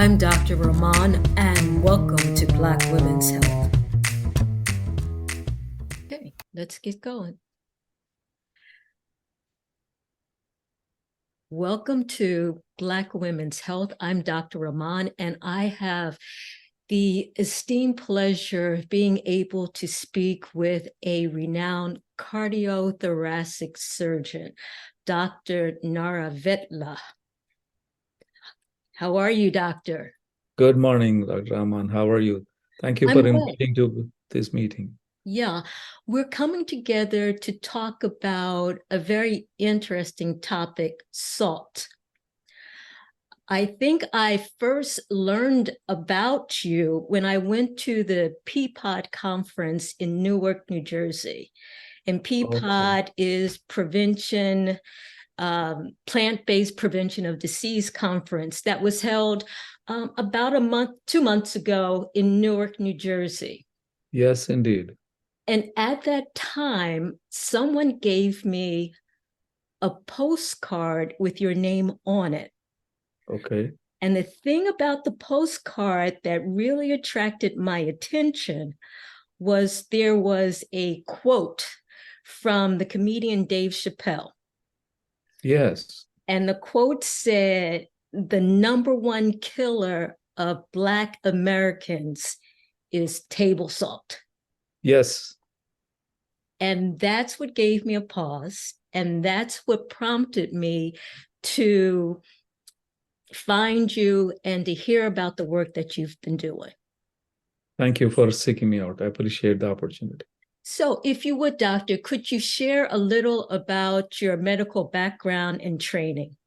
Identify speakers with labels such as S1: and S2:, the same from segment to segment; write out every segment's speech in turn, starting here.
S1: I'm Dr. Rahman, and welcome to Black Women's Health. Okay, let's get going. Welcome to Black Women's Health. I'm Dr. Rahman, and I have the esteemed pleasure of being able to speak with a renowned cardiothoracic surgeon, Dr. Neravetla. How are you, doctor?
S2: Good morning, Dr. Rahman. How are you? Thank you for
S1: I'm well.
S2: inviting to this meeting.
S1: Yeah, we're coming together to talk about a very interesting topic, salt. I think I first learned about you when I went to the PPOD conference in Newark, New Jersey. And PPOD is prevention, plant-based prevention of disease conference that was held about 2 months ago in Newark, New Jersey.
S2: Yes, indeed.
S1: And at that time, someone gave me a postcard with your name on it.
S2: Okay.
S1: And the thing about the postcard that really attracted my attention was there was a quote from the comedian Dave Chappelle.
S2: Yes.
S1: And the quote said, "The number one killer of Black Americans is table salt."
S2: Yes.
S1: And that's what gave me a pause. And that's what prompted me to find you and to hear about the work that you've been doing.
S2: Thank you for seeking me out. I appreciate the opportunity.
S1: So, if you would, doctor, could you share a little about your medical background and training?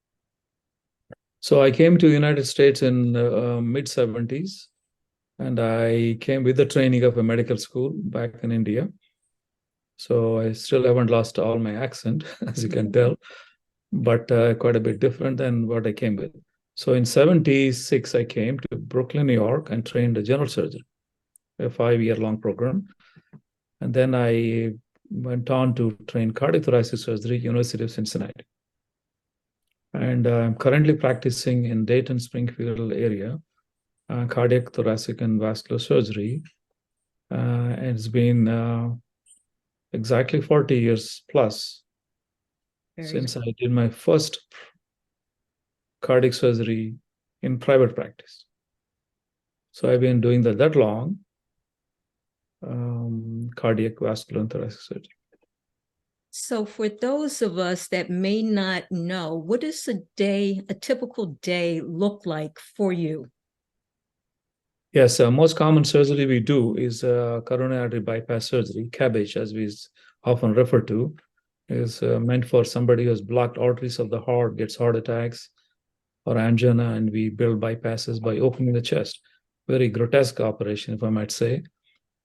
S2: So I came to the United States in mid-70s, and I came with the training of a medical school back in India. So I still haven't lost all my accent, as you can tell, but quite a bit different than what I came with. So in 76, I came to Brooklyn, New York, and trained a general surgeon, a 5-year-long program. And then I went on to train cardiothoracic surgery, University of Cincinnati. And I'm currently practicing in Dayton, Springfield area, cardiac, thoracic, and vascular surgery. And it's been exactly 40 years plus since I did my first cardiac surgery in private practice. So I've been doing that long, cardiac, vascular, and thoracic surgery.
S1: So for those of us that may not know, what does a typical day look like for you?
S2: Yes, most common surgery we do is coronary artery bypass surgery, CABG, as we often refer to, is meant for somebody who has blocked arteries of the heart, gets heart attacks or angina, and we build bypasses by opening the chest. Very grotesque operation, if I might say.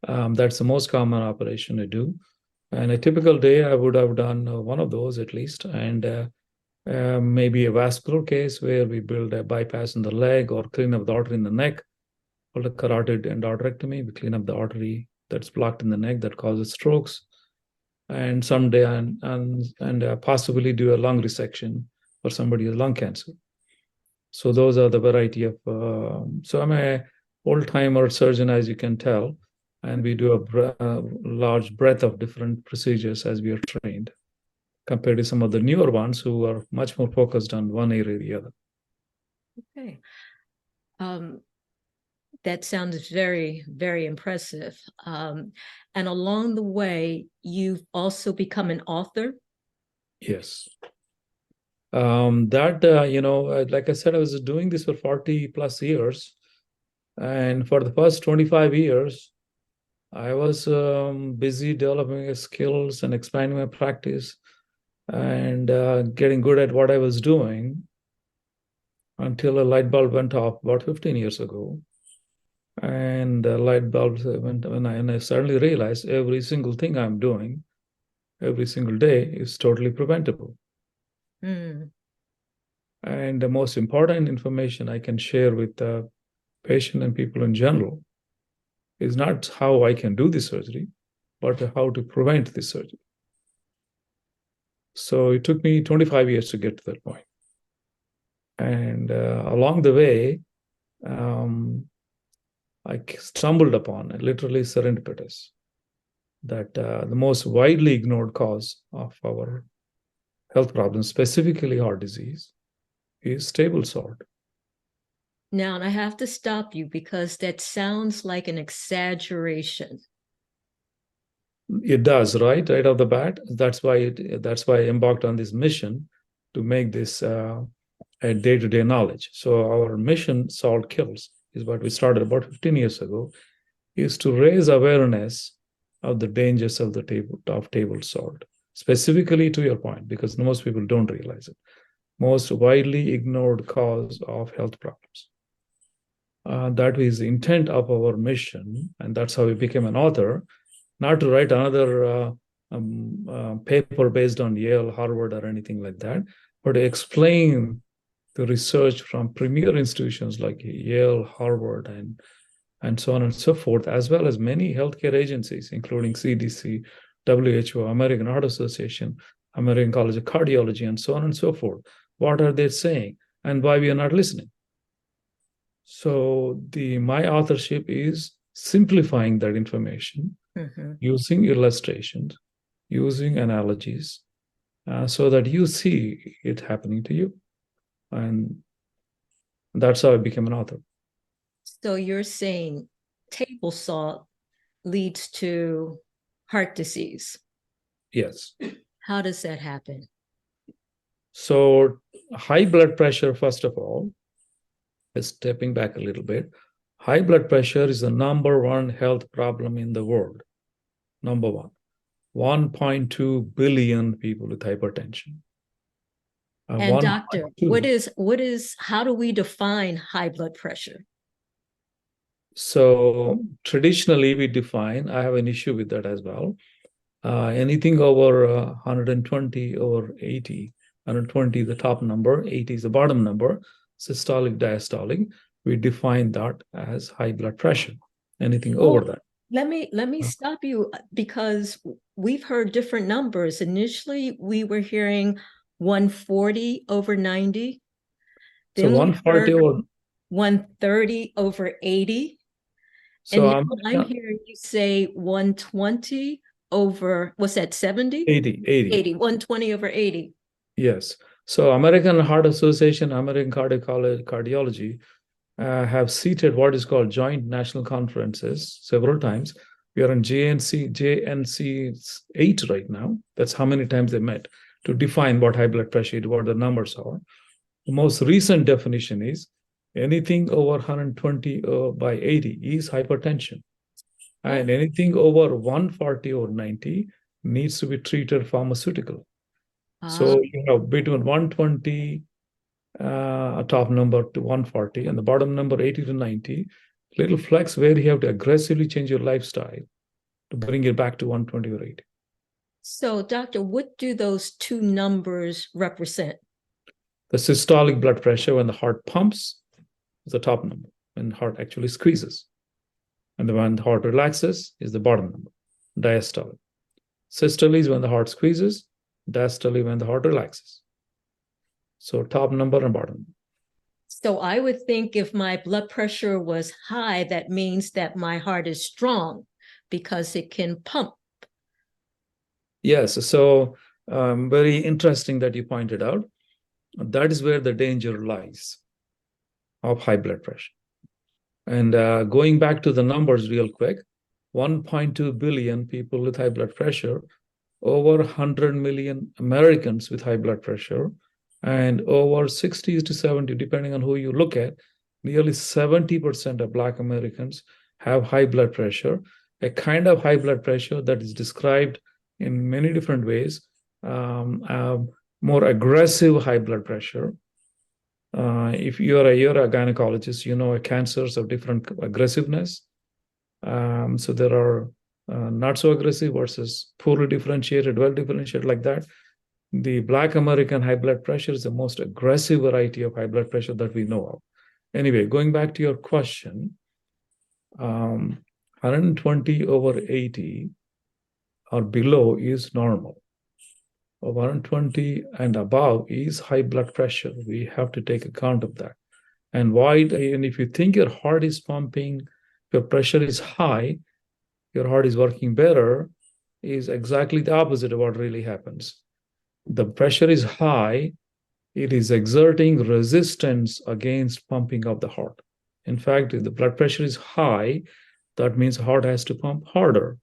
S2: That's the most common operation I do. And a typical day, I would have done one of those at least, and maybe a vascular case where we build a bypass in the leg or clean up the artery in the neck, called a carotid endarterectomy. We clean up the artery that's blocked in the neck that causes strokes, and someday and possibly do a lung resection for somebody with lung cancer. So those are the variety of. So I'm a old-timer surgeon, as you can tell, and we do a large breadth of different procedures as we are trained, compared to some of the newer ones who are much more focused on one area or the other.
S1: Okay. That sounds very, very impressive. And along the way, you've also become an author.
S2: Yes. Like I said, I was doing this for 40 plus years. And for the first 25 years, I was busy developing skills and expanding my practice and getting good at what I was doing until a light bulb went off about 15 years ago. And the light bulb went, and I suddenly realized every single thing I'm doing every single day is totally preventable.
S1: Mm.
S2: And the most important information I can share with the patient and people in general is not how I can do this surgery, but how to prevent this surgery. So it took me 25 years to get to that point. And along the way, I stumbled upon, literally serendipitous, that the most widely ignored cause of our health problems, specifically heart disease, is table salt.
S1: Now, I have to stop you because that sounds like an exaggeration.
S2: It does, right off the bat. That's why I embarked on this mission to make this a day-to-day knowledge. So our mission, Salt Kills, is what we started about 15 years ago, is to raise awareness of the dangers of the table salt. Specifically to your point, because most people don't realize it. Most widely ignored cause of health problems. That is the intent of our mission, and that's how we became an author. Not to write another paper based on Yale, Harvard, or anything like that, but to explain the research from premier institutions like Yale, Harvard, and so on and so forth, as well as many healthcare agencies, including CDC, WHO, American Heart Association, American College of Cardiology, and so on and so forth. What are they saying and why we are not listening? So my authorship is simplifying that information using illustrations, using analogies, so that you see it happening to you. And that's how I became an author.
S1: So you're saying table salt leads to heart disease.
S2: Yes.
S1: How does that happen?
S2: So high blood pressure, first of all, is stepping back a little bit. High blood pressure is the number one health problem in the world. Number one. 1.2 billion people with hypertension.
S1: And doctor, how do we define high blood pressure?
S2: So traditionally we define, I have an issue with that as well. Anything over 120 or 80, 120 is the top number, 80 is the bottom number, systolic, diastolic, we define that as high blood pressure. Anything over that.
S1: Let me stop you because we've heard different numbers. Initially, we were hearing 140 over 90. Then
S2: so 140 over
S1: 130 over 80.
S2: So
S1: and I'm hearing you say 120 over, what's that, 70?
S2: 80.
S1: 120 over 80.
S2: Yes. So American Heart Association, American Cardiology have seated what is called joint national conferences several times. We are in JNC 8 right now. That's how many times they met to define what high blood pressure is, what the numbers are. The most recent definition is anything over 120 by 80 is hypertension. And anything over 140 or 90 needs to be treated pharmaceutical. So you have between 120, a top number, to 140, and the bottom number 80 to 90, little flex where you have to aggressively change your lifestyle to bring it back to 120 or 80.
S1: So, doctor, what do those two numbers represent?
S2: The systolic blood pressure when the heart pumps is the top number, when the heart actually squeezes. And when the heart relaxes is the bottom number, diastolic. Systole is when the heart squeezes, diastole when the heart relaxes. So top number and bottom.
S1: So I would think if my blood pressure was high, that means that my heart is strong because it can pump.
S2: Yes, so very interesting that you pointed out. That is where the danger lies of high blood pressure. And going back to the numbers real quick, 1.2 billion people with high blood pressure, over 100 million Americans with high blood pressure, and over 60 to 70, depending on who you look at, nearly 70% of Black Americans have high blood pressure, a kind of high blood pressure that is described in many different ways, more aggressive high blood pressure. If you're a gynecologist, you know cancers of different aggressiveness. So there are not so aggressive versus poorly differentiated, well differentiated, like that. The Black American high blood pressure is the most aggressive variety of high blood pressure that we know of. Anyway, going back to your question, 120 over 80 or below is normal. 120 and above is high blood pressure. We have to take account of that. And why? And if you think your heart is pumping, your pressure is high, your heart is working better, is exactly the opposite of what really happens. The pressure is high, it is exerting resistance against pumping of the heart. In fact, if the blood pressure is high, that means the heart has to pump harder.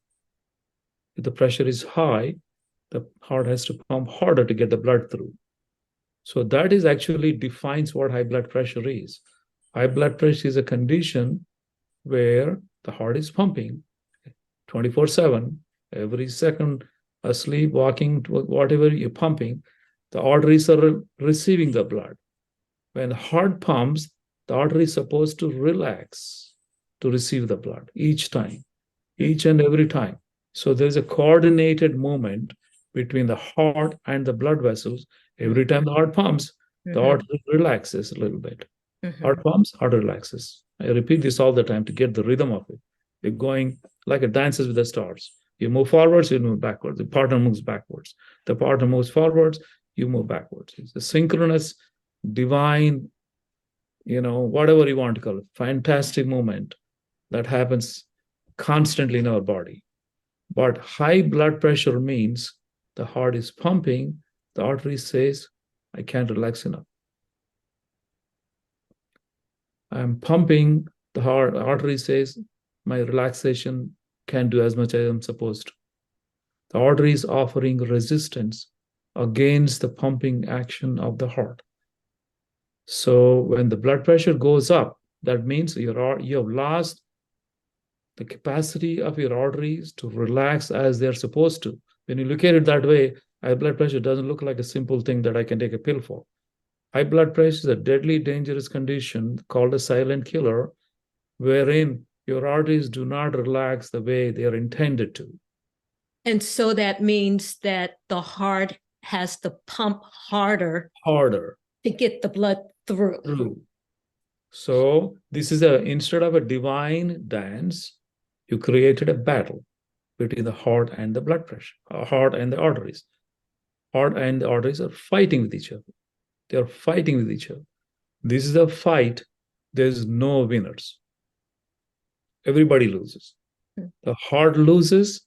S2: If the pressure is high, the heart has to pump harder to get the blood through. So that is actually defines what high blood pressure is. High blood pressure is a condition where the heart is pumping 24/7, every second, asleep, walking, whatever you're pumping, the arteries are receiving the blood. When the heart pumps, the artery is supposed to relax to receive the blood each time, each and every time. So there's a coordinated movement between the heart and the blood vessels. Every time the heart pumps, the artery relaxes a little bit. Heart pumps, heart relaxes. I repeat this all the time to get the rhythm of it. You're going like a dances with the stars. You move forwards, you move backwards. The partner moves backwards. The partner moves forwards, you move backwards. It's a synchronous, divine, whatever you want to call it, fantastic movement that happens constantly in our body. But high blood pressure means the heart is pumping, the artery says, I can't relax enough. I'm pumping, the heart artery says, my relaxation can't do as much as I'm supposed to. The artery is offering resistance against the pumping action of the heart. So when the blood pressure goes up, that means you have lost the capacity of your arteries to relax as they're supposed to. When you look at it that way, high blood pressure doesn't look like a simple thing that I can take a pill for. High blood pressure is a deadly, dangerous condition called a silent killer, wherein your arteries do not relax the way they are intended to.
S1: And so that means that the heart has to pump harder to get the blood through.
S2: So this is instead of a divine dance, you created a battle between the heart and the blood pressure, heart and the arteries. Heart and the arteries are fighting with each other. They are fighting with each other. This is a fight. There's no winners. Everybody loses. The heart loses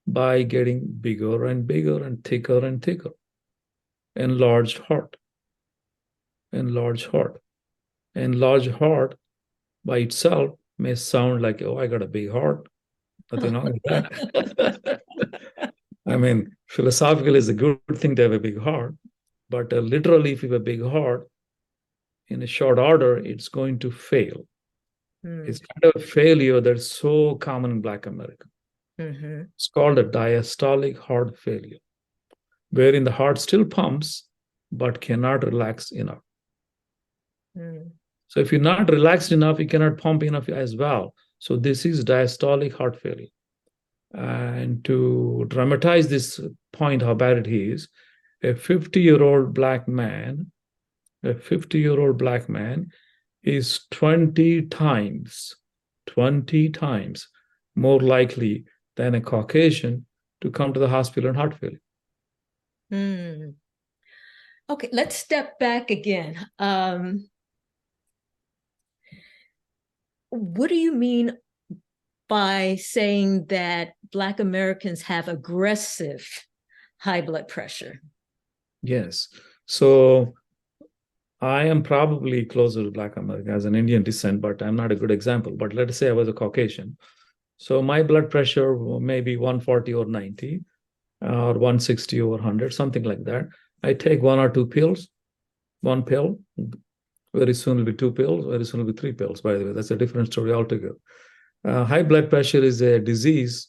S2: by getting bigger and bigger and thicker and thicker. Enlarged heart. Enlarged heart. Enlarged heart by itself may sound like, oh, I got a big heart. Nothing wrong with that. I mean, philosophically, it's a good thing to have a big heart. But literally, if you have a big heart, in a short order, it's going to fail. It's kind of a failure that's so common in Black America. It's called a diastolic heart failure, wherein the heart still pumps, but cannot relax enough. So if you're not relaxed enough, you cannot pump enough as well. So this is diastolic heart failure. And to dramatize this point, how bad it is, a 50-year-old black man, a 50-year-old black man is 20 times more likely than a Caucasian to come to the hospital in heart failure.
S1: Okay, let's step back again. What do you mean by saying that Black Americans have aggressive high blood pressure?
S2: Yes. So I am probably closer to Black America as an Indian descent, but I'm not a good example. But let's say I was a Caucasian. So my blood pressure may be 140 or 90 or 160 over 100, something like that. I take one or two pills, one pill. Very soon will be two pills, very soon will be three pills, by the way. That's a different story altogether. High blood pressure is a disease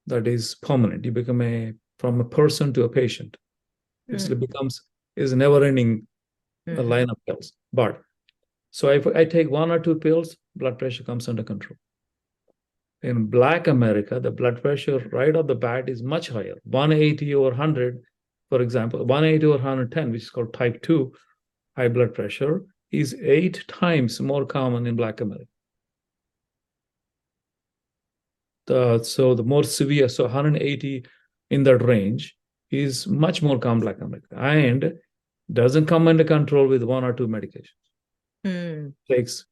S2: that is permanent. You become from a person to a patient. It becomes is never-ending line of pills. But so if I take one or two pills, blood pressure comes under control. In Black America, the blood pressure right off the bat is much higher. 180 over 100, for example, 180 over 110, which is called type 2 high blood pressure, is 8 times more common in Black America. So the more severe, so 180 in that range is much more common Black America and doesn't come under control with one or two medications. Takes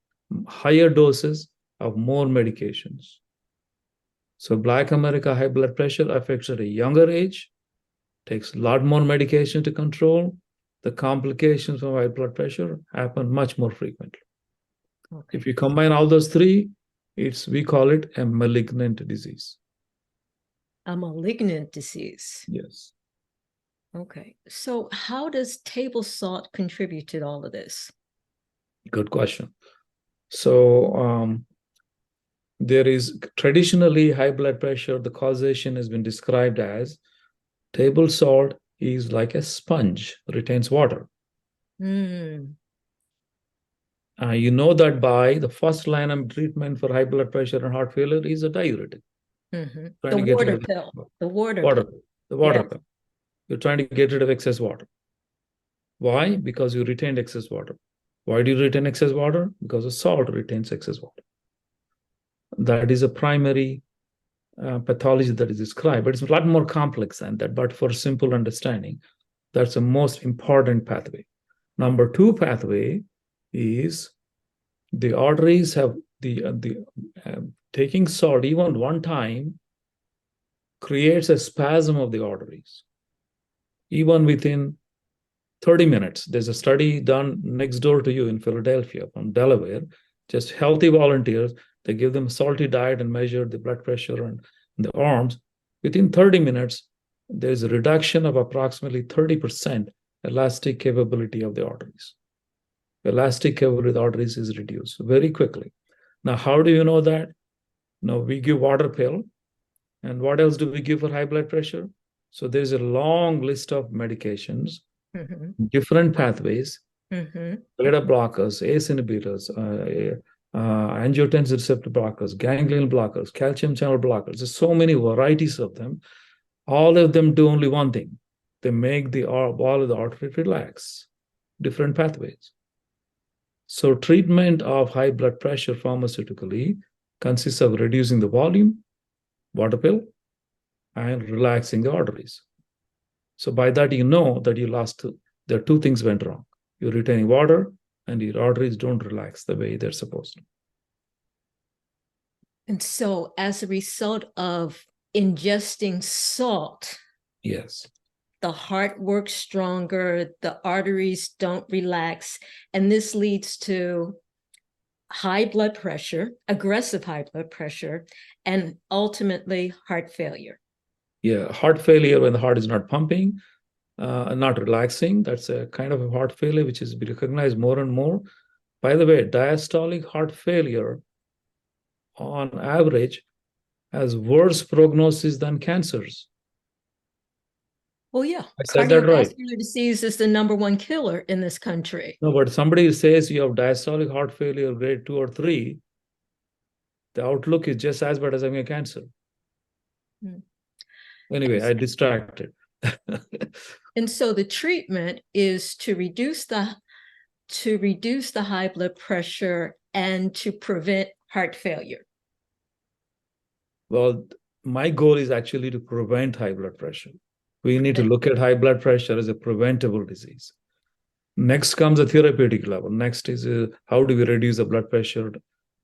S2: higher doses of more medications. So Black America high blood pressure affects at a younger age, takes a lot more medication to control. The complications from high blood pressure happen much more frequently.
S1: Okay.
S2: If you combine all those three, we call it a malignant disease.
S1: A malignant disease.
S2: Yes.
S1: Okay. So how does table salt contribute to all of this?
S2: Good question. So there is traditionally high blood pressure, the causation has been described as table salt is like a sponge, retains water.
S1: Mm.
S2: You know that by the first line of treatment for high blood pressure and heart failure is a diuretic.
S1: The
S2: Trying to get rid
S1: water
S2: of
S1: pill. The water
S2: water,
S1: pill.
S2: the water
S1: Yes.
S2: pill. You're trying to get rid of excess water. Why? Because you retained excess water. Why do you retain excess water? Because the salt retains excess water. That is a primary pathology that is described, but it's a lot more complex than that. But for simple understanding, that's the most important pathway. Number two pathway is the arteries have taking salt even one time creates a spasm of the arteries. Even within 30 minutes, there's a study done next door to you in Philadelphia from Delaware, just healthy volunteers. They give them a salty diet and measure the blood pressure and the arms. Within 30 minutes, there's a reduction of approximately 30% elastic capability of the arteries. Elastic capability of the arteries is reduced very quickly. Now, how do you know that? Now, we give water pill. And what else do we give for high blood pressure? So there's a long list of medications, different pathways, beta blockers, ACE inhibitors, angiotensin receptor blockers, ganglion blockers, calcium channel blockers. There's so many varieties of them. All of them do only one thing. They make the wall of the artery relax. Different pathways. So treatment of high blood pressure pharmaceutically consists of reducing the volume, water pill, and relaxing the arteries. So by that, you know that there are two things went wrong. You're retaining water and your arteries don't relax the way they're supposed to.
S1: And so as a result of ingesting salt,
S2: yes,
S1: the heart works stronger, the arteries don't relax, and this leads to high blood pressure, aggressive high blood pressure, and ultimately heart failure.
S2: Yeah, heart failure when the heart is not pumping, not relaxing. That's a kind of a heart failure which is recognized more and more. By the way, diastolic heart failure on average has worse prognosis than cancers.
S1: Well, yeah,
S2: I said that right.
S1: Cardiovascular disease is the #1 killer in this country.
S2: No, but somebody says you have diastolic heart failure grade 2 or 3, the outlook is just as bad as having a cancer. Anyway, I distracted.
S1: And so the treatment is to reduce the high blood pressure and to prevent heart failure.
S2: Well, my goal is actually to prevent high blood pressure. We need to look at high blood pressure as a preventable disease. Next comes a therapeutic level. Next is how do we reduce the blood pressure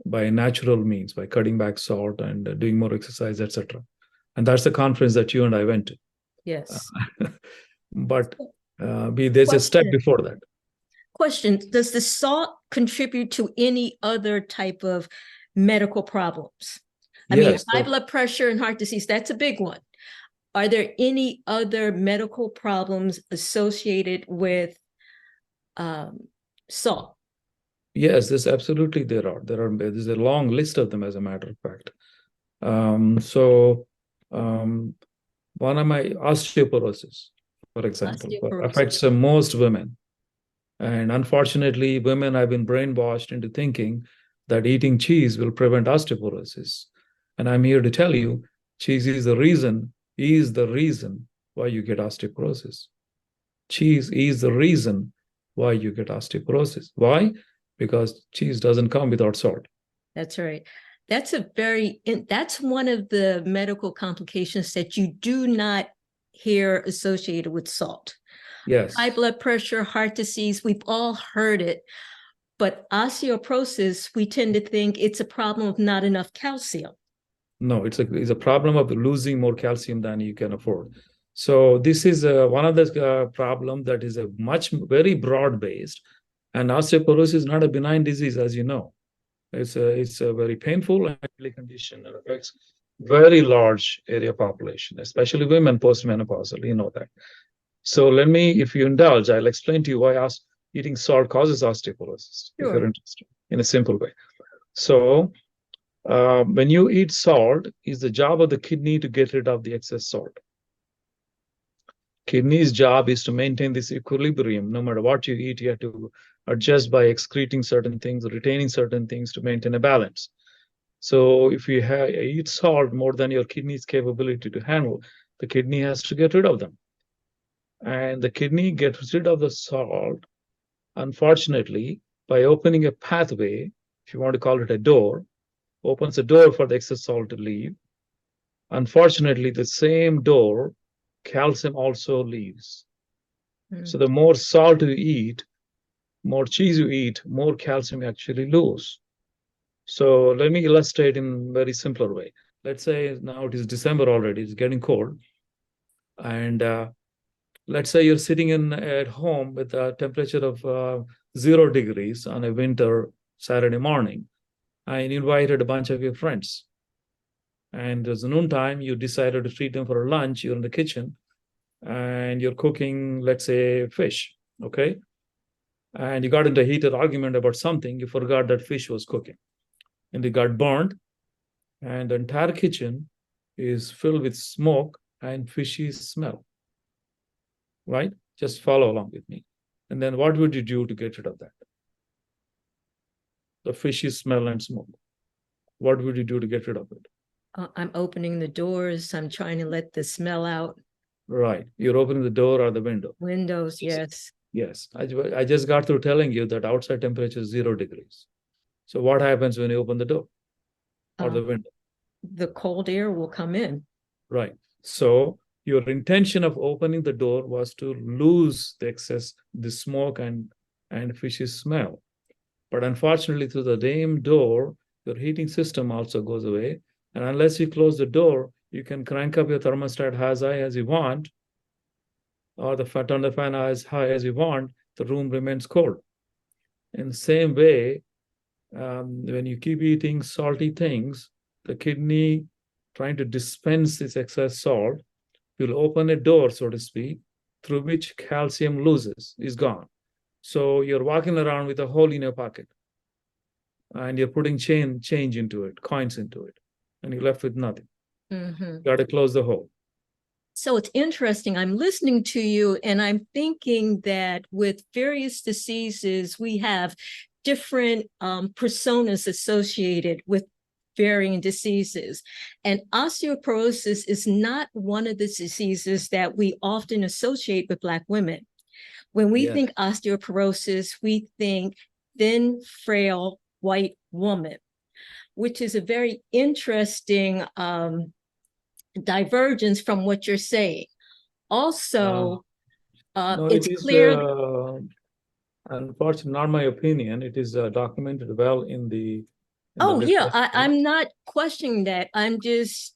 S2: by natural means, by cutting back salt and doing more exercise, etc. And that's the conference that you and I went to.
S1: Yes.
S2: But there's a step before that.
S1: Question, does the salt contribute to any other type of medical problems? I mean, high blood pressure and heart disease, that's a big one. Are there any other medical problems associated with salt?
S2: Yes, there's absolutely there's a long list of them, as a matter of fact. One of my osteoporosis, for example, affects most women. And unfortunately, women have been brainwashed into thinking that eating cheese will prevent osteoporosis. And I'm here to tell you, cheese is the reason why you get osteoporosis. Cheese is the reason why you get osteoporosis. Why? Because cheese doesn't come without salt.
S1: That's right. That's one of the medical complications that you do not hear associated with salt.
S2: Yes.
S1: High blood pressure, heart disease, we've all heard it. But osteoporosis, we tend to think it's a problem of not enough calcium.
S2: No, it's a problem of losing more calcium than you can afford. So this is one of the problem that is a very broad based, and osteoporosis is not a benign disease, as you know. It's a very painful and deadly condition that affects very large area population, especially women postmenopausal. You know that. So let me, if you indulge, I'll explain to you why eating salt causes osteoporosis, if you're
S1: Sure.
S2: interested, in a simple way. So when you eat salt, it's the job of the kidney to get rid of the excess salt. Kidney's job is to maintain this equilibrium. No matter what you eat, you have to adjust by excreting certain things, retaining certain things to maintain a balance. So if you eat salt more than your kidney's capability to handle, the kidney has to get rid of them. And the kidney gets rid of the salt, unfortunately, by opening a pathway, if you want to call it a door, opens a door for the excess salt to leave. Unfortunately, the same door, calcium also leaves. So the more salt you eat, more cheese you eat, more calcium you actually lose. So let me illustrate in a very simpler way. Let's say now it is December already, it's getting cold. And let's say you're sitting at home with a temperature of 0 degrees on a winter Saturday morning, and you invited a bunch of your friends. And it's noontime, you decided to treat them for a lunch, you're in the kitchen, and you're cooking, let's say, fish, okay? And you got into a heated argument about something, you forgot that fish was cooking. And it got burned, and the entire kitchen is filled with smoke and fishy smell, right? Just follow along with me. And then what would you do to get rid of that? The fishy smell and smoke. What would you do to get rid of it?
S1: I'm opening the doors. I'm trying to let the smell out.
S2: Right. You're opening the door or the window.
S1: Windows, yes.
S2: Yes. I just got through telling you that outside temperature is 0 degrees. So what happens when you open the door or the window?
S1: The cold air will come in.
S2: Right. So your intention of opening the door was to lose the smoke and fishy smell. But unfortunately, through the same door, your heating system also goes away. And unless you close the door, you can crank up your thermostat as high as you want, or turn the fan as high as you want. The room remains cold. In the same way, when you keep eating salty things, the kidney, trying to dispense this excess salt, will open a door, so to speak, through which calcium is gone. So you're walking around with a hole in your pocket, and you're putting change into it, coins into it, and you're left with nothing. You got to close the hole.
S1: So it's interesting. I'm listening to you, and I'm thinking that with various diseases, we have different personas associated with varying diseases. And osteoporosis is not one of the diseases that we often associate with Black women. When we think osteoporosis, we think thin, frail, white woman, which is a very interesting divergence from what you're saying. Also,
S2: no,
S1: it's
S2: it is
S1: clear.
S2: unfortunately not my opinion. It is documented well in the.
S1: Oh yeah, I'm not questioning that. I'm just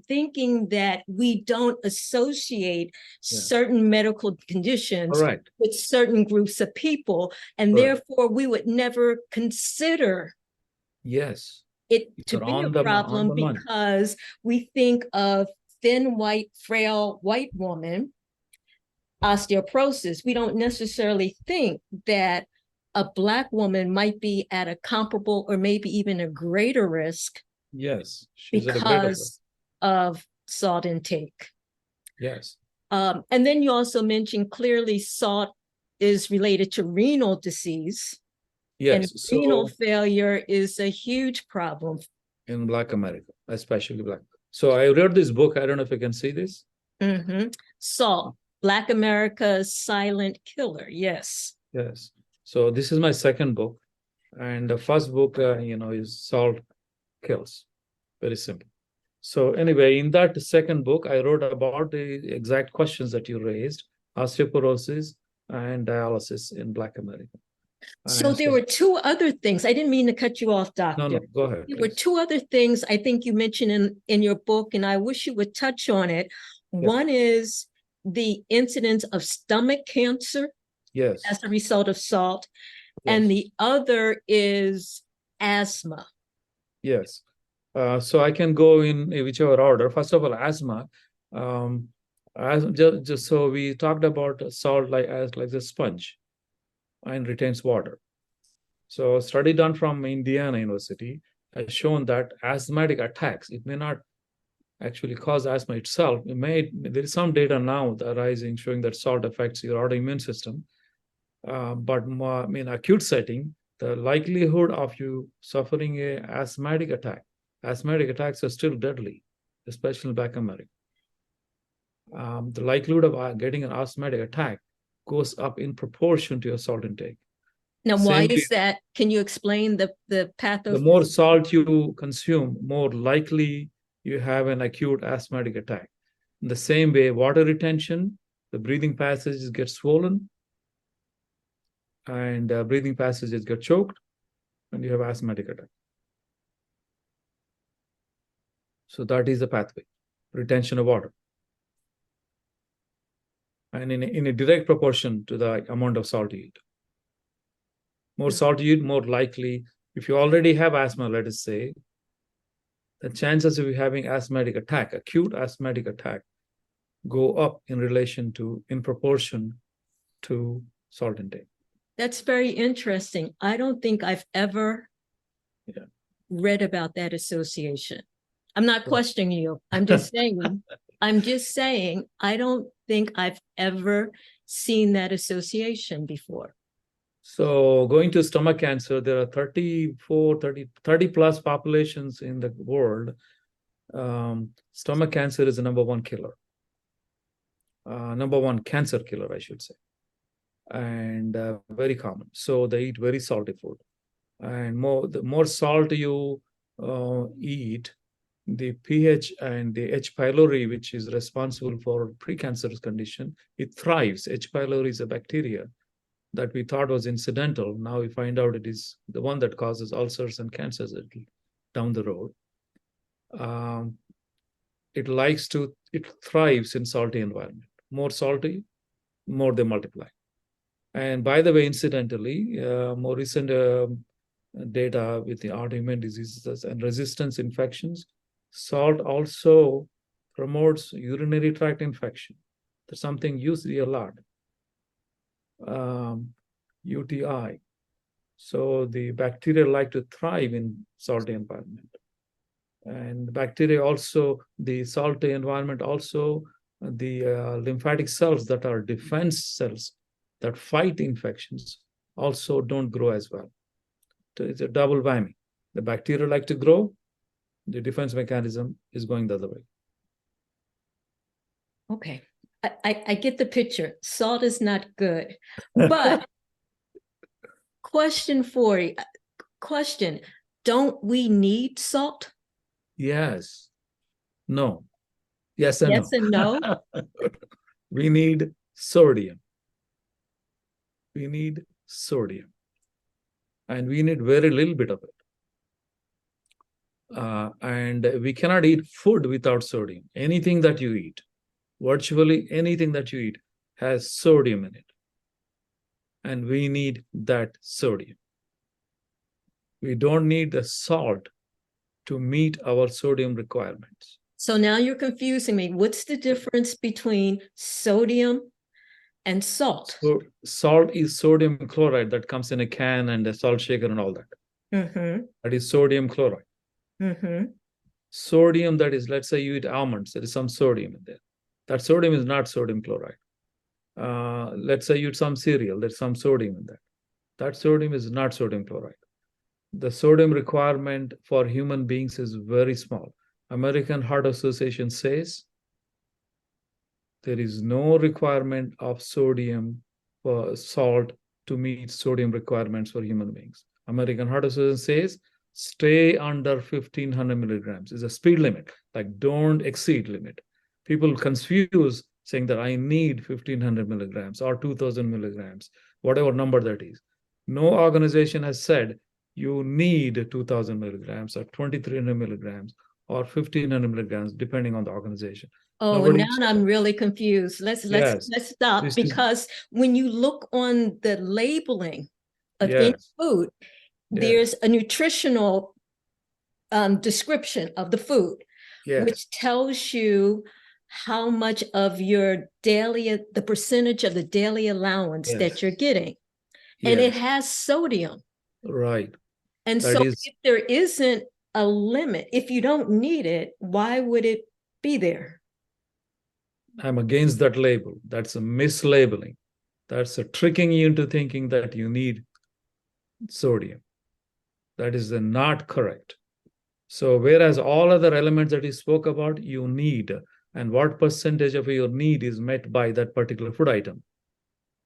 S1: thinking that we don't associate certain medical conditions with certain groups of people, and therefore we would never consider it to be a problem because we think of thin, white, frail white woman, osteoporosis. We don't necessarily think that a Black woman might be at a comparable or maybe even a greater risk.
S2: Yes,
S1: she's because of salt intake.
S2: Yes.
S1: And then you also mentioned clearly salt is related to renal disease.
S2: Yes.
S1: And renal failure is a huge problem.
S2: In Black America, especially Black. So I read this book. I don't know if you can see this.
S1: Salt, Black America's Silent Killer. Yes.
S2: Yes. So this is my second book. And the first book, is Salt Kills. Very simple. So anyway, in that second book, I wrote about the exact questions that you raised, osteoporosis and dialysis in Black America.
S1: So
S2: And
S1: there
S2: so,
S1: were two other things. I didn't mean to cut you off,
S2: no,
S1: doctor.
S2: no, go ahead,
S1: There were
S2: please.
S1: two other things I think you mentioned in your book, and I wish you would touch on it.
S2: Yeah.
S1: One is the incidence of stomach cancer
S2: Yes.
S1: as a result of salt,
S2: Yes.
S1: and the other is asthma.
S2: Yes. So I can go in whichever order. First of all, asthma. As just so we talked about salt as like a sponge and retains water. So a study done from Indiana University has shown that asthmatic attacks, it may not actually cause asthma itself. There is some data now arising showing that salt affects your autoimmune system. But more, in acute setting, the likelihood of you suffering a asthmatic attacks are still deadly, especially in Back America. The likelihood of getting an asthmatic attack goes up in proportion to your salt intake.
S1: Now, why
S2: Same
S1: is that? Can you explain the
S2: the
S1: pathophysiology?
S2: more salt you consume, more likely you have an acute asthmatic attack. In the same way, water retention, the breathing passages get swollen and breathing passages get choked, and you have asthmatic attack. So that is the pathway, retention of water. And in a direct proportion to the amount of salt you eat. More salt you eat, more likely, if you already have asthma, let us say, the chances of you having asthmatic attack, acute asthmatic attack, go up in proportion to salt intake.
S1: That's very interesting. I don't think I've ever read about that association. I'm not questioning you. I'm just saying, I don't think I've ever seen that association before.
S2: So going to stomach cancer, there are 30 plus populations in the world. Stomach cancer is the number one killer. Number one cancer killer, I should say. And very common. So they eat very salty food. And the more salt you eat, the pH and the H. pylori, which is responsible for precancerous condition, it thrives. H. pylori is a bacteria that we thought was incidental. Now we find out it is the one that causes ulcers and cancers down the road. It thrives in salty environment. More salty, more they multiply. And by the way, incidentally, more recent data with the autoimmune diseases and resistance infections, salt also promotes urinary tract infection. That's something used a lot. UTI. So the bacteria like to thrive in salty environment. And bacteria also, the salty environment also, the lymphatic cells that are defense cells that fight infections also don't grow as well. So it's a double whammy. The bacteria like to grow, the defense mechanism is going the other way.
S1: Okay. I get the picture. Salt is not good. But question, don't we need salt?
S2: Yes. No. Yes and
S1: yes
S2: no.
S1: and no.
S2: We need sodium. We need sodium. And we need very little bit of it. And we cannot eat food without sodium. Anything that you eat, virtually anything that you eat, has sodium in it. And we need that sodium. We don't need the salt to meet our sodium requirements.
S1: So now you're confusing me. What's the difference between sodium and salt?
S2: So salt is sodium chloride that comes in a can and a salt shaker and all that.
S1: Mm-hmm.
S2: That is sodium chloride.
S1: Mm-hmm.
S2: Sodium, that is, let's say you eat almonds, there is some sodium in there. That sodium is not sodium chloride. Let's say you eat some cereal, there's some sodium in that. That sodium is not sodium chloride. The sodium requirement for human beings is very small. American Heart Association says there is no requirement of sodium for salt to meet sodium requirements for human beings. American Heart Association says stay under 1500 milligrams is a speed limit, like don't exceed limit. People confuse saying that I need 1500 milligrams or 2000 milligrams, whatever number that is. No organization has said you need 2000 milligrams or 2300 milligrams or 1500 milligrams, depending on the organization.
S1: Oh,
S2: Nobody
S1: now
S2: said,
S1: I'm really confused. Let's
S2: yes,
S1: stop,
S2: this is,
S1: because when you look on the labeling of any
S2: yes,
S1: food,
S2: yes,
S1: there's a nutritional description of the food,
S2: yes,
S1: which tells you how much of your daily, the percentage of the daily allowance that
S2: yes,
S1: you're getting. And it
S2: yes,
S1: has sodium.
S2: right.
S1: And
S2: That
S1: so
S2: is,
S1: if there isn't a limit, if you don't need it, why would it be there?
S2: I'm against that label. That's a mislabeling. That's a tricking you into thinking that you need sodium. That is not correct. So, whereas all other elements that you spoke about, you need, and what percentage of your need is met by that particular food item.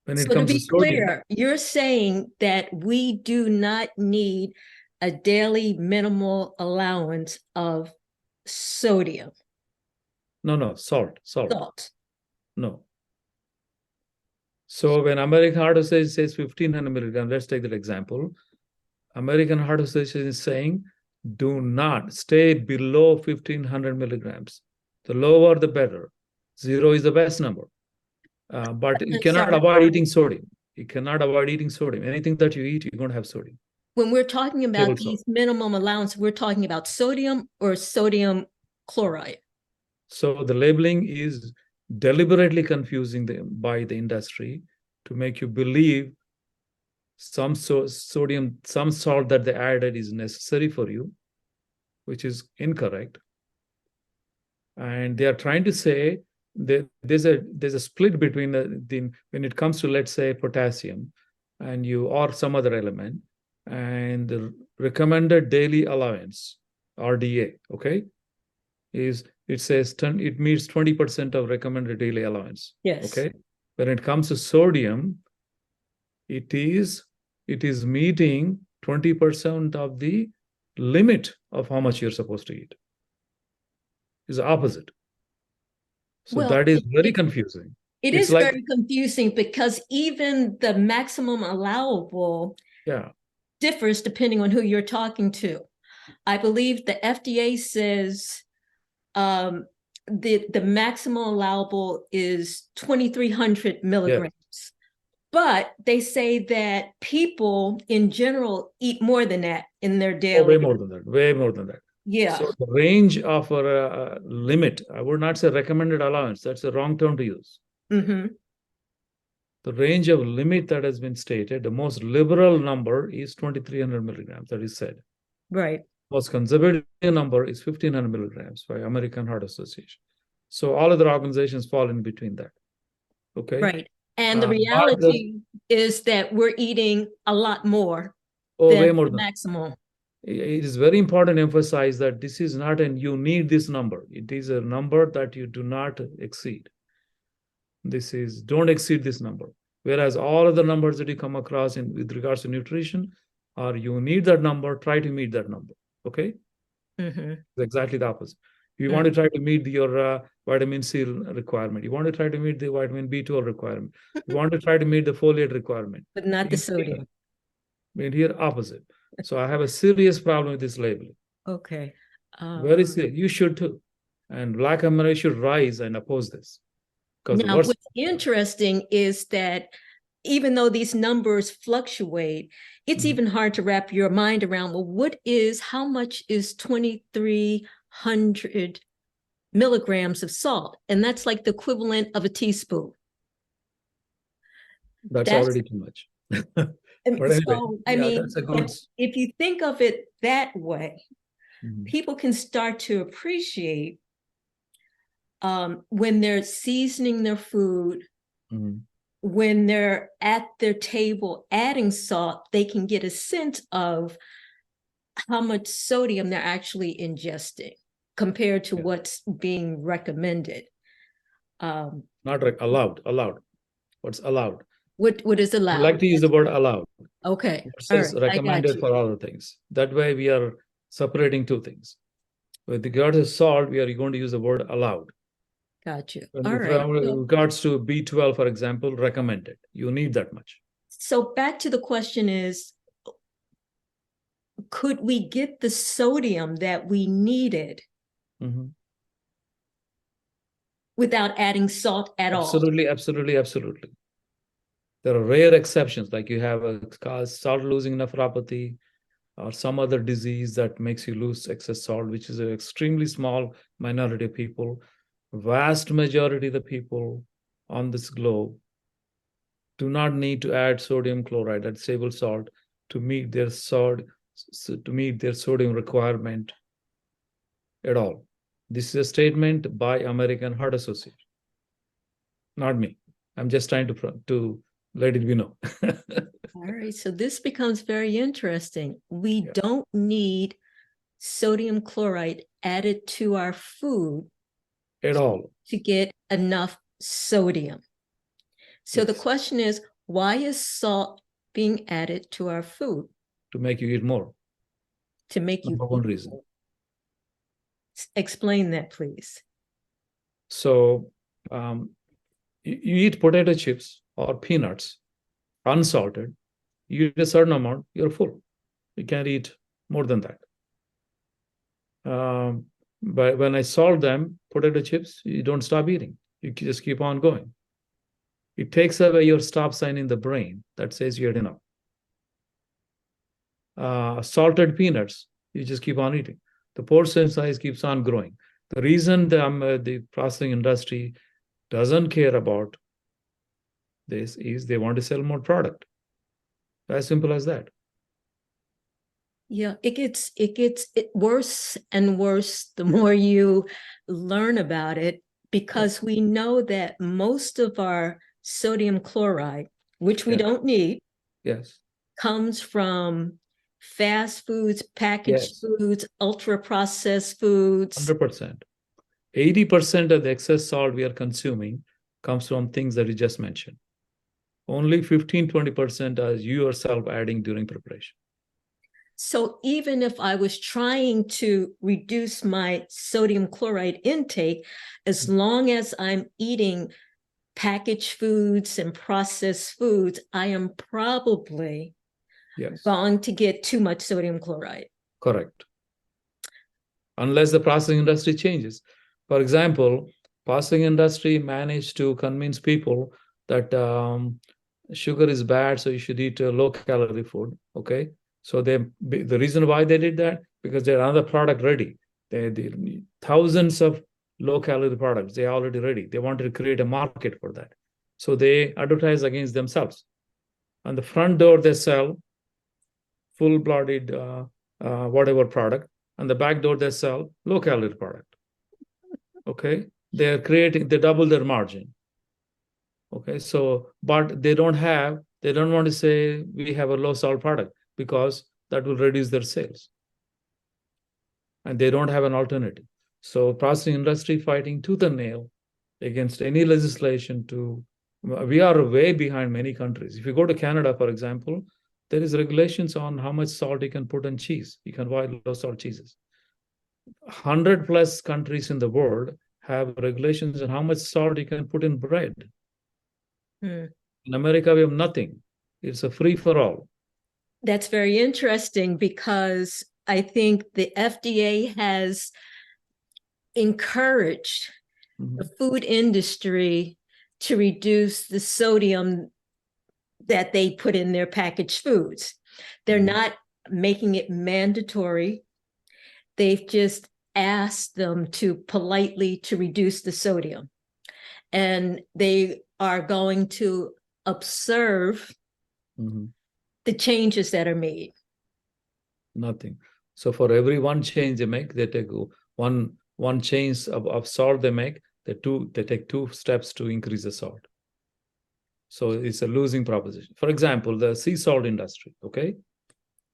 S2: When it
S1: So to
S2: comes to
S1: be
S2: sodium,
S1: clear, you're saying that we do not need a daily minimal allowance of sodium,
S2: no, no, salt,
S1: salt.
S2: no. So when American Heart Association says 1500 milligrams, let's take that example. American Heart Association is saying do not stay below 1500 milligrams. The lower, the better. Zero is the best number. But you cannot
S1: Sorry.
S2: avoid eating sodium. You cannot avoid eating sodium. Anything that you eat, you're going to have sodium.
S1: When we're talking
S2: Table
S1: about
S2: salt.
S1: these minimum allowance, we're talking about sodium or sodium chloride.
S2: So the labeling is deliberately confusing by the industry to make you believe sodium, some salt that they added is necessary for you, which is incorrect. And they are trying to say that there's a split between the when it comes to, let's say, potassium and you or some other element, and the recommended daily allowance, RDA, okay, is it says it meets 20% of recommended daily allowance.
S1: Yes.
S2: Okay. When it comes to sodium, it is meeting 20% of the limit of how much you're supposed to eat. Is the opposite. So
S1: Well,
S2: that is very confusing.
S1: it
S2: It's
S1: is
S2: like,
S1: very confusing because even the maximum allowable
S2: yeah,
S1: differs depending on who you're talking to. I believe the FDA says um, the maximum allowable is 2,300
S2: yeah,
S1: milligrams. But they say that people in general eat more than that in their
S2: oh, way
S1: daily.
S2: more than that, way more than that.
S1: Yeah.
S2: So the range of a limit, I would not say recommended allowance. That's the wrong term to use.
S1: Mm-hmm.
S2: The range of limit that has been stated, the most liberal number is 2,300 milligrams, that is said.
S1: Right.
S2: Most conservative number is 1,500 milligrams by American Heart Association. So all other organizations fall in between that. Okay.
S1: Right. And the
S2: But
S1: reality is that we're eating a lot more
S2: oh,
S1: than
S2: way more
S1: the
S2: than
S1: maximum.
S2: it is very important to emphasize that this is not an you need this number. It is a number that you do not exceed. This is don't exceed this number. Whereas all other numbers that you come across in with regards to nutrition are you need that number, try to meet that number. Okay.
S1: Mm-hmm.
S2: It's exactly the opposite. If you want to
S1: Mm-hmm.
S2: try to meet your vitamin C requirement, you want to try to meet the vitamin B12 requirement, you want to try to meet the folate requirement.
S1: But not the sodium.
S2: Here opposite. So I have a serious problem with this labeling.
S1: Okay.
S2: Very serious. You should too. And Black America should rise and oppose this. Because
S1: Now,
S2: what's
S1: what's interesting is that even though these numbers fluctuate, it's even hard to wrap your mind around, well, how much is 2,300 milligrams of salt? And that's like the equivalent of a teaspoon.
S2: that's
S1: That's
S2: already too much. But anyway,
S1: so, I
S2: yeah,
S1: mean,
S2: that's a good.
S1: if you think of it that way,
S2: Mhm.
S1: people can start to appreciate when they're seasoning their food,
S2: Mhm.
S1: when they're at their table adding salt, they can get a sense of how much sodium they're actually ingesting compared to
S2: Yeah.
S1: what's being recommended.
S2: Not allowed. What's allowed?
S1: What is
S2: I
S1: allowed?
S2: like to use the word allowed.
S1: Okay.
S2: It
S1: All
S2: says
S1: right. I got
S2: recommended
S1: you.
S2: for other things. That way we are separating two things. With regards to salt, we are going to use the word allowed.
S1: Got you.
S2: And
S1: All
S2: with
S1: right. So,
S2: regards to B12, for example, recommended. You need that much.
S1: So back to the question is, could we get the sodium that we needed without adding salt at all?
S2: Absolutely, absolutely, absolutely. There are rare exceptions, like you have a salt losing nephropathy or some other disease that makes you lose excess salt, which is an extremely small minority of people. Vast majority of the people on this globe do not need to add sodium chloride, that table salt, to meet their sodium requirement at all. This is a statement by American Heart Association, not me. I'm just trying to let it be known.
S1: All right, so this becomes very interesting. We don't need sodium chloride added to our food
S2: at all
S1: to get enough sodium. So the
S2: Yes.
S1: question is, why is salt being added to our food?
S2: To make you eat more.
S1: To make you
S2: Number one reason.
S1: more. Explain that, please.
S2: So you eat potato chips or peanuts, unsalted, you eat a certain amount, you're full. You can't eat more than that. But when I salt them, potato chips, you don't stop eating. You just keep on going. It takes away your stop sign in the brain that says you had enough. Salted peanuts, you just keep on eating. The portion size keeps on growing. The reason the processing industry doesn't care about this is they want to sell more product. As simple as that.
S1: Yeah, it gets worse and worse the more you learn about it, because we know that most of our sodium chloride, which we don't need, comes from fast foods, packaged foods, ultra processed foods.
S2: 100%. 80% of the excess salt we are consuming comes from things that you just mentioned. Only 15-20% are you yourself adding during preparation.
S1: So even if I was trying to reduce my sodium chloride intake, as long as I'm eating packaged foods and processed foods, I am probably going to get too much sodium chloride.
S2: Correct. Unless the processing industry changes. For example, processing industry managed to convince people that sugar is bad, so you should eat low-calorie food. Okay, so the reason why they did that, because they had another product ready. They thousands of low-calorie products. They already ready. They wanted to create a market for that, so they advertise against themselves. On the front door, they sell full-blooded whatever product. On the back door, they sell low-calorie product. Okay, they double their margin. Okay, so, but they don't want to say we have a low salt product, because that will reduce their sales. And they don't have an alternative. So processing industry fighting tooth and nail against any legislation we are way behind many countries. If you go to Canada, for example, there is regulations on how much salt you can put on cheese. You can buy low salt cheeses. 100+ countries in the world have regulations on how much salt you can put in bread. In America, we have nothing. It's a free for all.
S1: That's very interesting, because I think the FDA has encouraged the food industry to reduce the sodium that they put in their packaged foods. They're not making it mandatory. They've just asked them to politely to reduce the sodium. And they are going to observe the changes that are made.
S2: Nothing. So for every one change they make, they take one change of salt they make, they take 2 steps to increase the salt. So it's a losing proposition. For example, the sea salt industry, okay?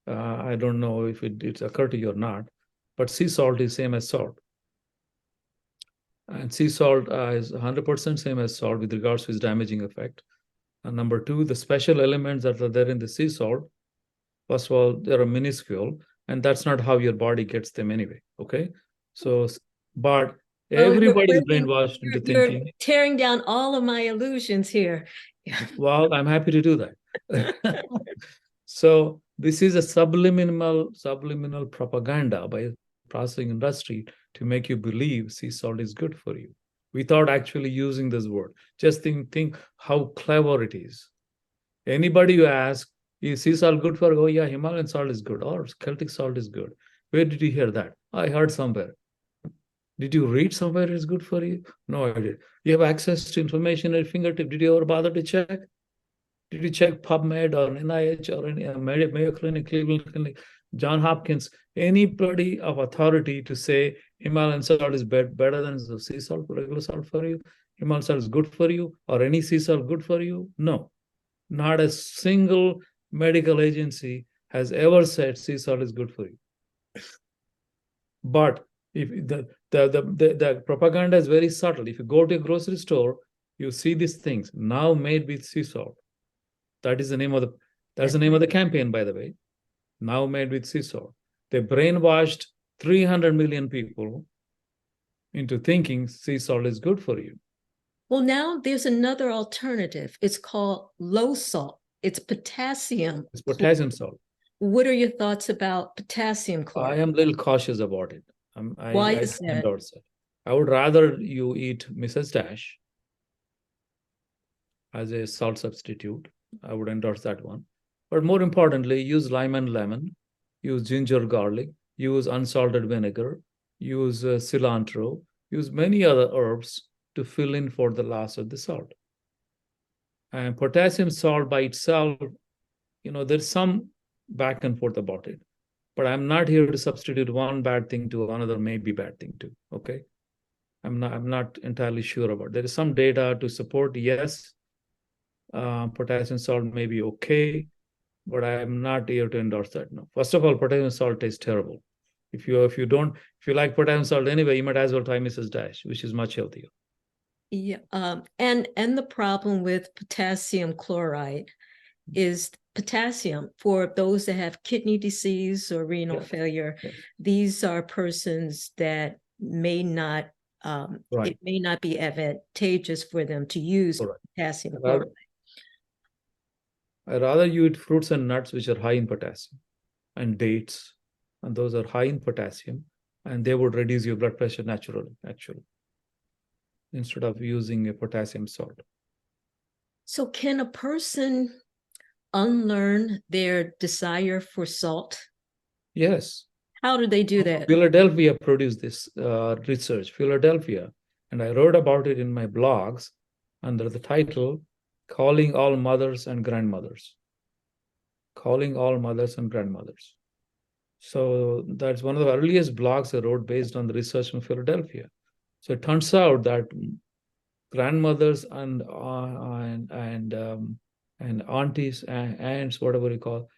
S2: I don't know if it's occurred to you or not, but sea salt is same as salt. And sea salt is 100% same as salt with regards to its damaging effect. And number 2, the special elements that are there in the sea salt, first of all, they are minuscule, and that's not how your body gets them anyway, okay? So, but everybody is brainwashed into thinking.
S1: You're tearing down all of my illusions here.
S2: Well, I'm happy to do that. So this is a subliminal propaganda by processing industry to make you believe sea salt is good for you without actually using this word. Just think how clever it is. Anybody you ask, is sea salt good for you? Oh yeah, Himalayan salt is good, or Celtic salt is good. Where did you hear that? I heard somewhere. Did you read somewhere it's good for you? No, I did. You have access to information at your fingertip. Did you ever bother to check? Did you check PubMed or NIH or any Mayo Clinic, Cleveland Clinic, John Hopkins, anybody of authority to say Himalayan salt is better than the sea salt, regular salt for you? Himalayan salt is good for you, or any sea salt good for you? No, not a single medical agency has ever said sea salt is good for you. But if the propaganda is very subtle. If you go to a grocery store, you see these things now made with sea salt. That is the name of the campaign, by the way. Now made with sea salt. They brainwashed 300 million people into thinking sea salt is good for you.
S1: Well, now there's another alternative. It's called low salt. It's potassium.
S2: It's potassium salt.
S1: What are your thoughts about potassium chloride?
S2: I am a little cautious about it.
S1: Why is that?
S2: Endorse it. I would rather you eat Mrs. Dash as a salt substitute. I would endorse that one. But more importantly, use lime and lemon, use ginger, garlic, use unsalted vinegar, use cilantro, use many other herbs to fill in for the loss of the salt. And potassium salt by itself, there's some back and forth about it. But I'm not here to substitute one bad thing to another maybe bad thing too. Okay. I'm not entirely sure about it. There is some data to support, yes, potassium salt may be okay, but I'm not here to endorse that. No. First of all, potassium salt tastes terrible. If you like potassium salt anyway, you might as well try Mrs. Dash, which is much healthier.
S1: Yeah, and the problem with potassium chloride is potassium for those that have kidney disease or renal failure. Yeah. These are persons that may not, it may not be advantageous for them to use potassium chloride.
S2: I'd rather you eat fruits and nuts, which are high in potassium, and dates, and those are high in potassium, and they would reduce your blood pressure naturally, actually, instead of using a potassium salt.
S1: So can a person unlearn their desire for salt?
S2: Yes.
S1: How do they do that?
S2: Philadelphia produced this research, Philadelphia, and I wrote about it in my blogs under the title, Calling All Mothers and Grandmothers. Calling All Mothers and Grandmothers. So that's one of the earliest blogs I wrote based on the research from Philadelphia. So it turns out that grandmothers and aunties and aunts, whatever you call,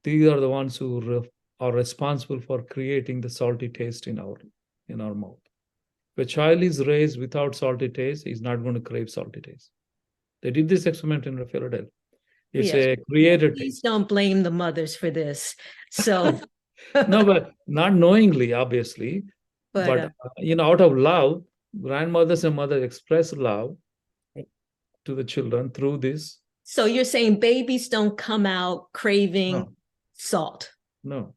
S2: these are the ones who are responsible for creating the salty taste in our mouth. If a child is raised without salty taste, he's not going to crave salty taste. They did this experiment in Philadelphia. It's a created
S1: Please
S2: taste.
S1: don't blame the mothers for this. So
S2: no, but not knowingly, obviously. But out of love, grandmothers and mothers express love to the children through this.
S1: So you're saying babies don't come out craving salt? No.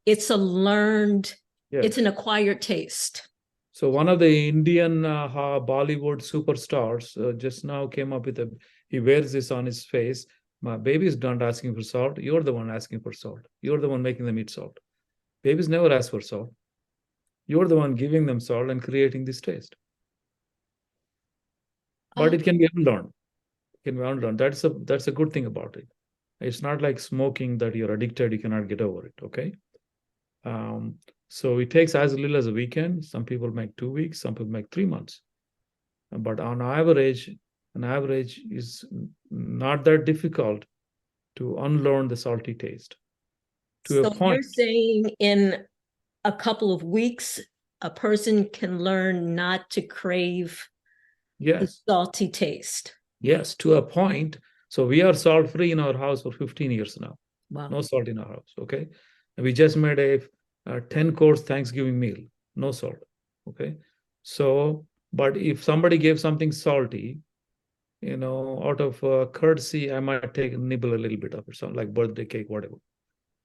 S1: It's a learned, it's an acquired taste.
S2: So one of the Indian Bollywood superstars just now came up with he wears this on his face. My baby's not asking for salt. You're the one asking for salt. You're the one making them eat salt. Babies never ask for salt. You're the one giving them salt and creating this taste. But it can be unlearned. It can be unlearned. That's a good thing about it. It's not like smoking that you're addicted, you cannot get over it, okay? So it takes as little as a weekend. Some people make 2 weeks, some people make 3 months. But on average, is not that difficult to unlearn the salty taste. To a point.
S1: You're saying in a couple of weeks, a person can learn not to crave the salty taste.
S2: Yes, to a point. So we are salt-free in our house for 15 years now. Wow. No salt in our house, okay? And we just made a 10-course Thanksgiving meal, no salt, okay? So, but if somebody gave something salty, out of courtesy, I might take nibble a little bit of it, something like birthday cake, whatever.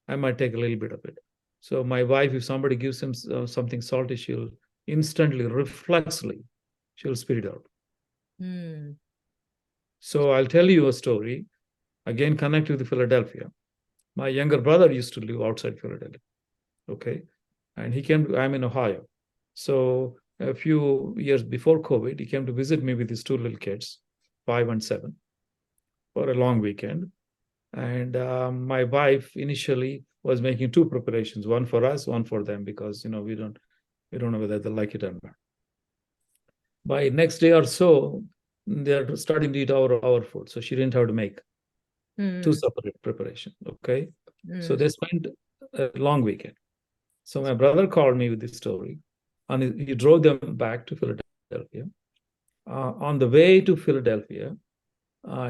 S2: I might take a little bit of it. So my wife, if somebody gives him something salty, she'll instantly, reflexly, she'll spit it out.
S1: Mm.
S2: So I'll tell you a story, again, connect with Philadelphia. My younger brother used to live outside Philadelphia, okay? And I'm in Ohio. So a few years before COVID, he came to visit me with his two little kids, 5 and 7, for a long weekend. And my wife initially was making two preparations, one for us, one for them, because we don't know whether they like it or not. By next day or so, they're starting to eat our food. So she didn't have to make two
S1: Mm.
S2: separate preparations. Okay. So
S1: Mm.
S2: they spent a long weekend. So my brother called me with this story, and he drove them back to Philadelphia. On the way to Philadelphia,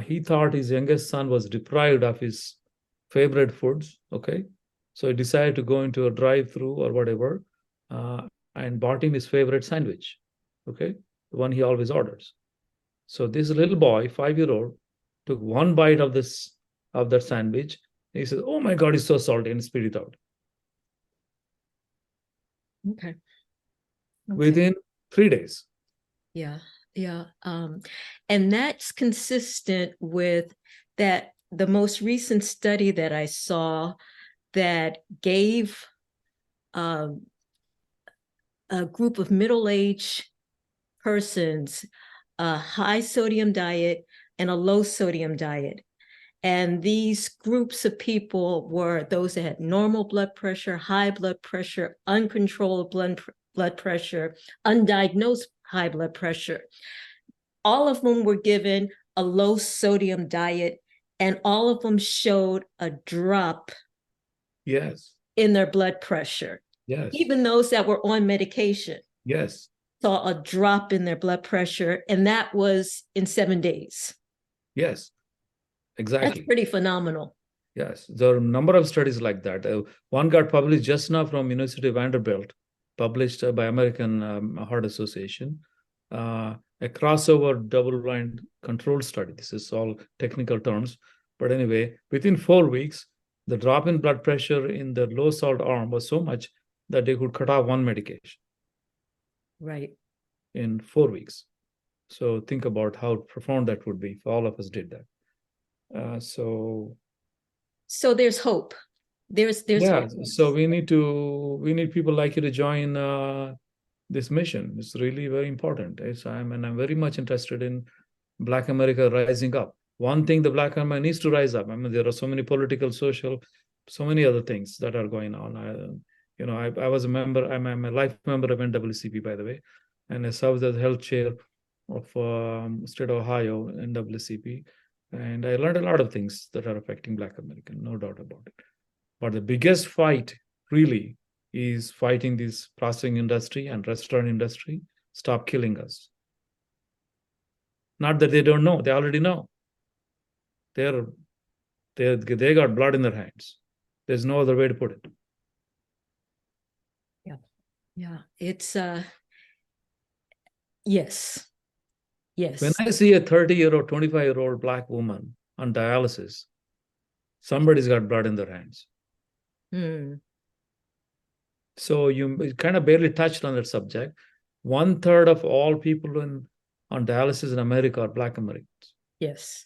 S2: he thought his youngest son was deprived of his favorite foods. Okay. So he decided to go into a drive-through or whatever, uh, and bought him his favorite sandwich. Okay. The one he always orders. So this little boy, 5-year-old, took one bite of that sandwich. And he says, "Oh my God, it's so salty," and spit it out.
S1: Okay. Okay.
S2: Within 3 days.
S1: Yeah. Yeah. And that's consistent with that the most recent study that I saw that gave um, a group of middle-aged persons a high sodium diet and a low sodium diet. And these groups of people were those that had normal blood pressure, high blood pressure, uncontrolled blood pressure, undiagnosed high blood pressure. All of them were given a low sodium diet, and all of them showed a drop
S2: Yes.
S1: in their blood pressure.
S2: Yes.
S1: Even those that were on medication
S2: Yes.
S1: saw a drop in their blood pressure, and that was in 7 days.
S2: Yes.
S1: That's
S2: Exactly.
S1: pretty phenomenal.
S2: Yes. There are a number of studies like that. One got published just now from University of Vanderbilt, published by American Heart Association. A crossover double-blind controlled study. This is all technical terms. But anyway, within 4 weeks, the drop in blood pressure in the low salt arm was so much that they could cut off one medication
S1: Right.
S2: in 4 weeks. So think about how profound that would be if all of us did that.
S1: So there's hope. There's
S2: Yeah,
S1: hope.
S2: so we need people like you to join this mission. It's really very important. I'm very much interested in Black America rising up. One thing the Black America needs to rise up. I mean, there are so many political, social, so many other things that are going on. I was a member. I'm a life member of NAACP, by the way, and I served as health chair of state of Ohio NAACP, and I learned a lot of things that are affecting Black American, no doubt about it. But the biggest fight really is fighting this processing industry and restaurant industry. Stop killing us. Not that they don't know, they already know. They're they got blood in their hands. There's no other way to put it.
S1: Yeah. Yeah. It's yes. Yes.
S2: When I see a 30-year-old, 25-year-old Black woman on dialysis, somebody's got blood in their hands.
S1: Hmm.
S2: So you kind of barely touched on that subject. 1/3 of all people on dialysis in America are Black Americans.
S1: Yes.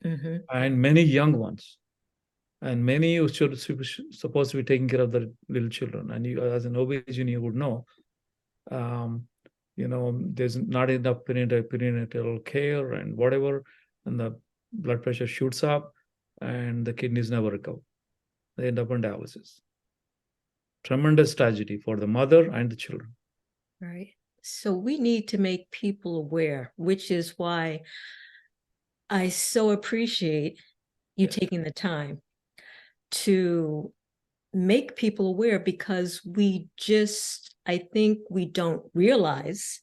S1: Mm-hmm.
S2: And many young ones. And many who supposed to be taking care of the little children. And you, as an OB-GYN, you would know, there's not enough perinatal care and whatever, and the blood pressure shoots up, and the kidneys never recover. They end up on dialysis. Tremendous tragedy for the mother and the children.
S1: Right. So we need to make people aware, which is why I so appreciate you taking the time to make people aware, because I think we don't realize.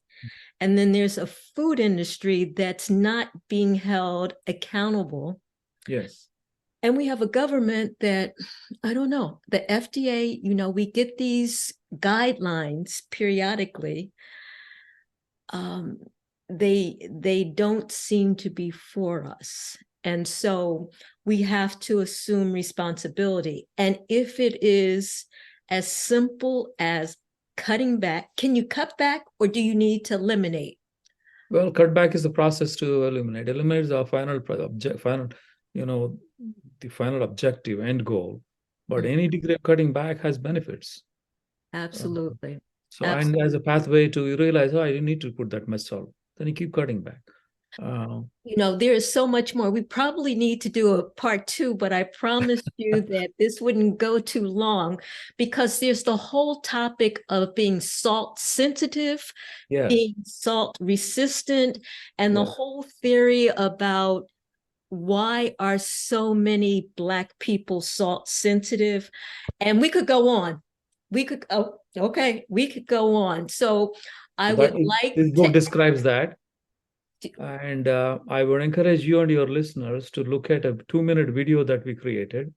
S1: And then there's a food industry that's not being held accountable.
S2: Yes.
S1: And we have a government that, I don't know, the FDA, we get these guidelines periodically. they don't seem to be for us. And so we have to assume responsibility. And if it is as simple as cutting back, can you cut back or do you need to eliminate?
S2: Well, cutback is the process to eliminate. Eliminate is our final, the final objective, end goal. But any degree of cutting back has benefits. Uh,
S1: Absolutely.
S2: so, and as
S1: Absolutely.
S2: a pathway to you realize, oh, I didn't need to put that much salt. Then you keep cutting back. Uh,
S1: There is so much more. We probably need to do a part two, but I promised you that this wouldn't go too long because there's the whole topic of being salt sensitive,
S2: yes,
S1: being salt resistant, and the
S2: yes.
S1: whole theory about why are so many Black people salt sensitive. And we could go on. We could go on. So I
S2: That
S1: would like
S2: this
S1: to.
S2: book describes that. And I would encourage you and your listeners to look at a 2 minute video that we created.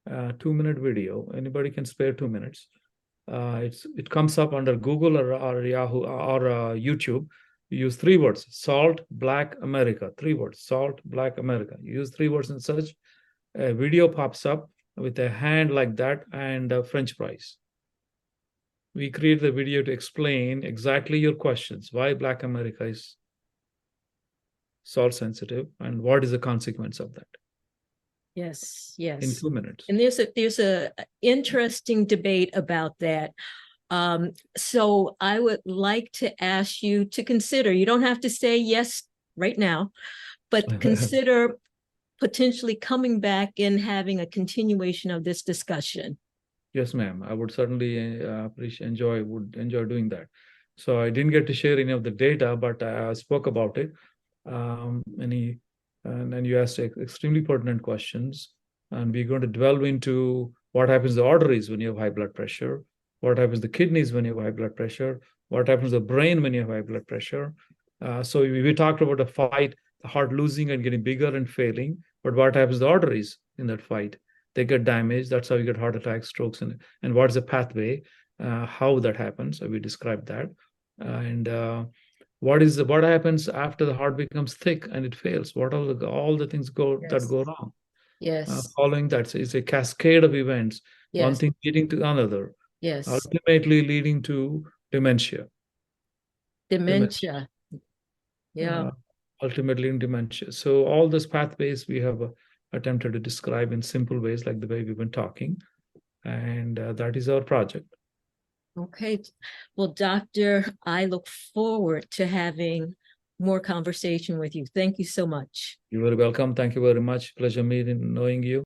S2: 2 minute video. Anybody can spare 2 minutes. It comes up under Google or Yahoo or YouTube. You use three words: Salt Black America. Three words: Salt Black America. You use three words in search. A video pops up with a hand like that and French fries. We create the video to explain exactly your questions. Why Black America is salt sensitive and what is the consequence of that
S1: Yes,
S2: in
S1: yes.
S2: 2 minutes.
S1: And there's a interesting debate about that. So I would like to ask you to consider, you don't have to say yes right now, but consider potentially coming back and having a continuation of this discussion.
S2: Yes, ma'am. I would certainly would enjoy doing that. So I didn't get to share any of the data, but I spoke about it. Um, and, he, and you asked extremely pertinent questions. And we're going to delve into what happens to the arteries when you have high blood pressure, what happens to the kidneys when you have high blood pressure, what happens to the brain when you have high blood pressure. So we talked about a fight, the heart losing and getting bigger and failing, but what happens to the arteries in that fight? They get damaged. That's how you get heart attacks, strokes, and what is the pathway, how that happens. So we described that, and what happens after the heart becomes thick and it fails? What are all the things that
S1: Yes,
S2: go wrong?
S1: yes,
S2: Following that, so it's a cascade of events, one
S1: yes,
S2: thing leading to another,
S1: yes.
S2: ultimately leading to dementia. Dementia.
S1: Dementia. Yeah.
S2: Uh, ultimately in dementia. So all those pathways we have attempted to describe in simple ways, like the way we've been talking, and that is our project.
S1: Okay. Well, Doctor, I look forward to having more conversation with you. Thank you so much.
S2: You're very welcome. Thank you very much. Pleasure meeting, knowing you.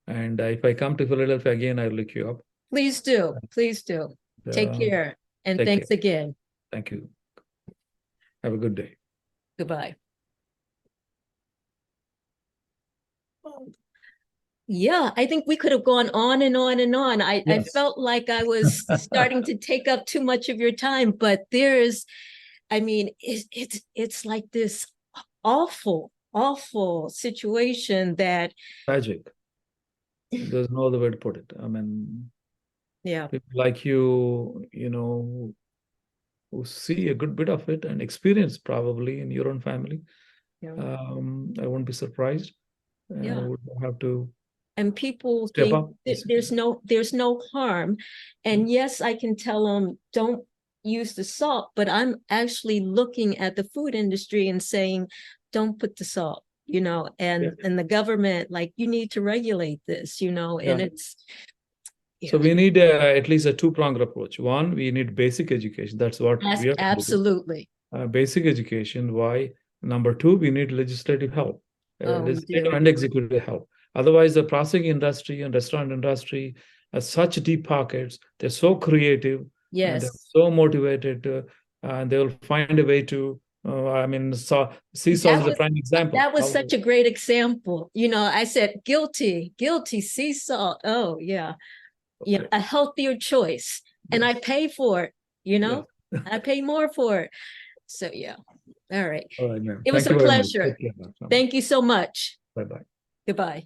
S2: And if I come to Philadelphia again, I'll look you up.
S1: Please do. Please do. Take care. And
S2: take
S1: thanks
S2: care.
S1: again.
S2: Thank you. Have a good day.
S1: Goodbye. Yeah, I think we could have gone on and on and on. I
S2: Yes.
S1: felt like I was starting to take up too much of your time, but I mean, it's like this awful, awful situation that
S2: Tragic. There's no other way to put it. I mean,
S1: yeah,
S2: people like you know, who see a good bit of it and experience probably in your own family.
S1: yeah,
S2: I wouldn't be surprised.
S1: yeah.
S2: Would have to
S1: And people
S2: step
S1: think
S2: up,
S1: that
S2: basically.
S1: there's no harm. And yes, I can tell them don't use the salt, but I'm actually looking at the food industry and saying, don't put the salt, and the government, like, you need to regulate this, and it's
S2: So we need at least a two-pronged approach. One, we need basic education. That's what we have to do.
S1: Absolutely.
S2: Basic education. Why? Number two, we need legislative help,
S1: We
S2: legislative
S1: do.
S2: and executive help. Otherwise, the processing industry and restaurant industry has such deep pockets. They're so creative and they're
S1: Yes.
S2: so motivated, and they will find a way to. I mean, sea salt is a prime example.
S1: That was such a great example. I said guilty, sea salt. Oh yeah.
S2: Okay.
S1: A healthier choice. And I pay for it,
S2: Yes.
S1: I pay more for it. So yeah. All right.
S2: All right, ma'am.
S1: It was
S2: Thank
S1: a
S2: you very much.
S1: pleasure.
S2: Take care, ma'am.
S1: Thank you so much.
S2: Bye-bye.
S1: Goodbye.